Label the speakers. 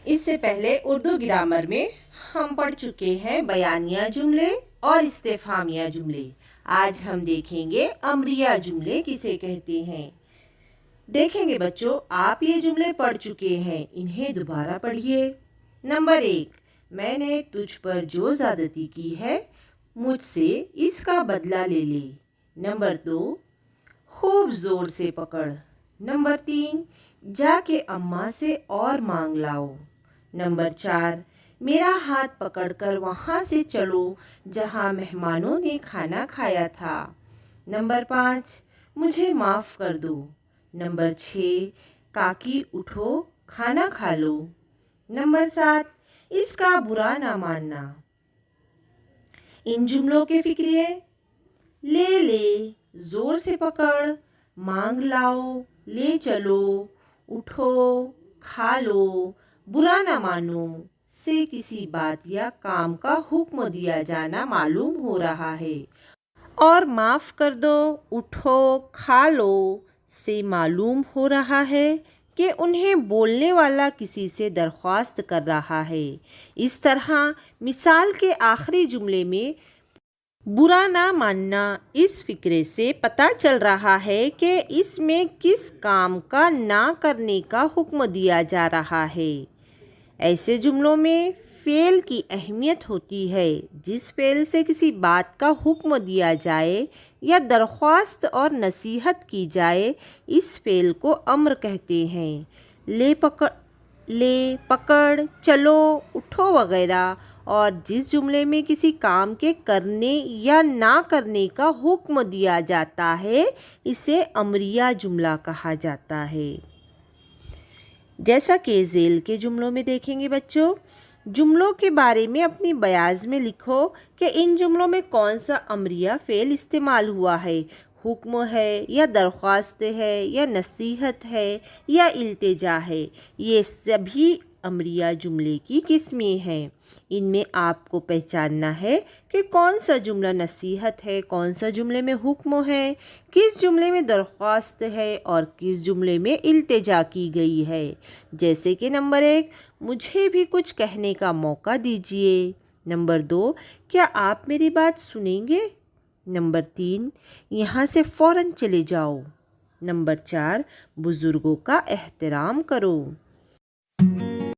Speaker 1: اس سے پہلے اردو گرامر میں ہم پڑھ چکے ہیں بیانیہ جملے اور استفہامیہ جملے۔ آج ہم دیکھیں گے امریہ جملے کسے کہتے ہیں۔ دیکھیں گے بچوں، آپ یہ جملے پڑھ چکے ہیں، انہیں دوبارہ پڑھیے۔ نمبر 1، میں نے تجھ پر جو زیادتی کی ہے مجھ سے اس کا بدلہ لے لے۔ نمبر 2، خوب زور سے پکڑ۔ نمبر 3، جا کے اماں سے اور مانگ لاؤ۔ نمبر 4، میرا ہاتھ پکڑ کر وہاں سے چلو جہاں مہمانوں نے کھانا کھایا تھا۔ نمبر 5، مجھے معاف کر دو۔ نمبر 6، کاکی اٹھو کھانا کھا لو۔ نمبر 7، اس کا برا نہ ماننا۔ ان جملوں کے فکرے: لے لے، زور سے پکڑ، مانگ لاؤ، لے چلو، اٹھو، کھا لو، برا نہ مانو سے کسی بات یا کام کا حکم دیا جانا معلوم ہو رہا ہے، اور معاف کر دو، اٹھو، کھا لو سے معلوم ہو رہا ہے کہ انہیں بولنے والا کسی سے درخواست کر رہا ہے۔ اس طرح مثال کے آخری جملے میں برا نہ ماننا اس فقرے سے پتہ چل رہا ہے کہ اس میں کس کام کا نہ کرنے کا حکم دیا جا رہا ہے۔ ایسے جملوں میں فعل کی اہمیت ہوتی ہے۔ جس فعل سے کسی بات کا حکم دیا جائے یا درخواست اور نصیحت کی جائے، اس فعل کو امر کہتے ہیں۔ لے، پکڑ، چلو، اٹھو وغیرہ۔ اور جس جملے میں کسی کام کے کرنے یا نہ کرنے کا حکم دیا جاتا ہے اسے امریہ جملہ کہا جاتا ہے۔ جیسا کہ ذیل کے جملوں میں دیکھیں گے بچوں، جملوں کے بارے میں اپنی بیاض میں لکھو کہ ان جملوں میں کون سا امریہ فعل استعمال ہوا ہے، حکم ہے یا درخواست ہے یا نصیحت ہے یا التجا ہے۔ یہ سبھی امریہ جملے کی قسمیں ہیں۔ ان میں آپ کو پہچاننا ہے کہ کون سا جملہ نصیحت ہے، کون سا جملے میں حکم ہے، کس جملے میں درخواست ہے اور کس جملے میں التجا کی گئی ہے۔ جیسے کہ نمبر 1، مجھے بھی کچھ کہنے کا موقع دیجیے۔ نمبر 2، کیا آپ میری بات سنیں گے؟ نمبر 3، یہاں سے فوراً چلے جاؤ۔ نمبر 4، بزرگوں کا احترام کرو۔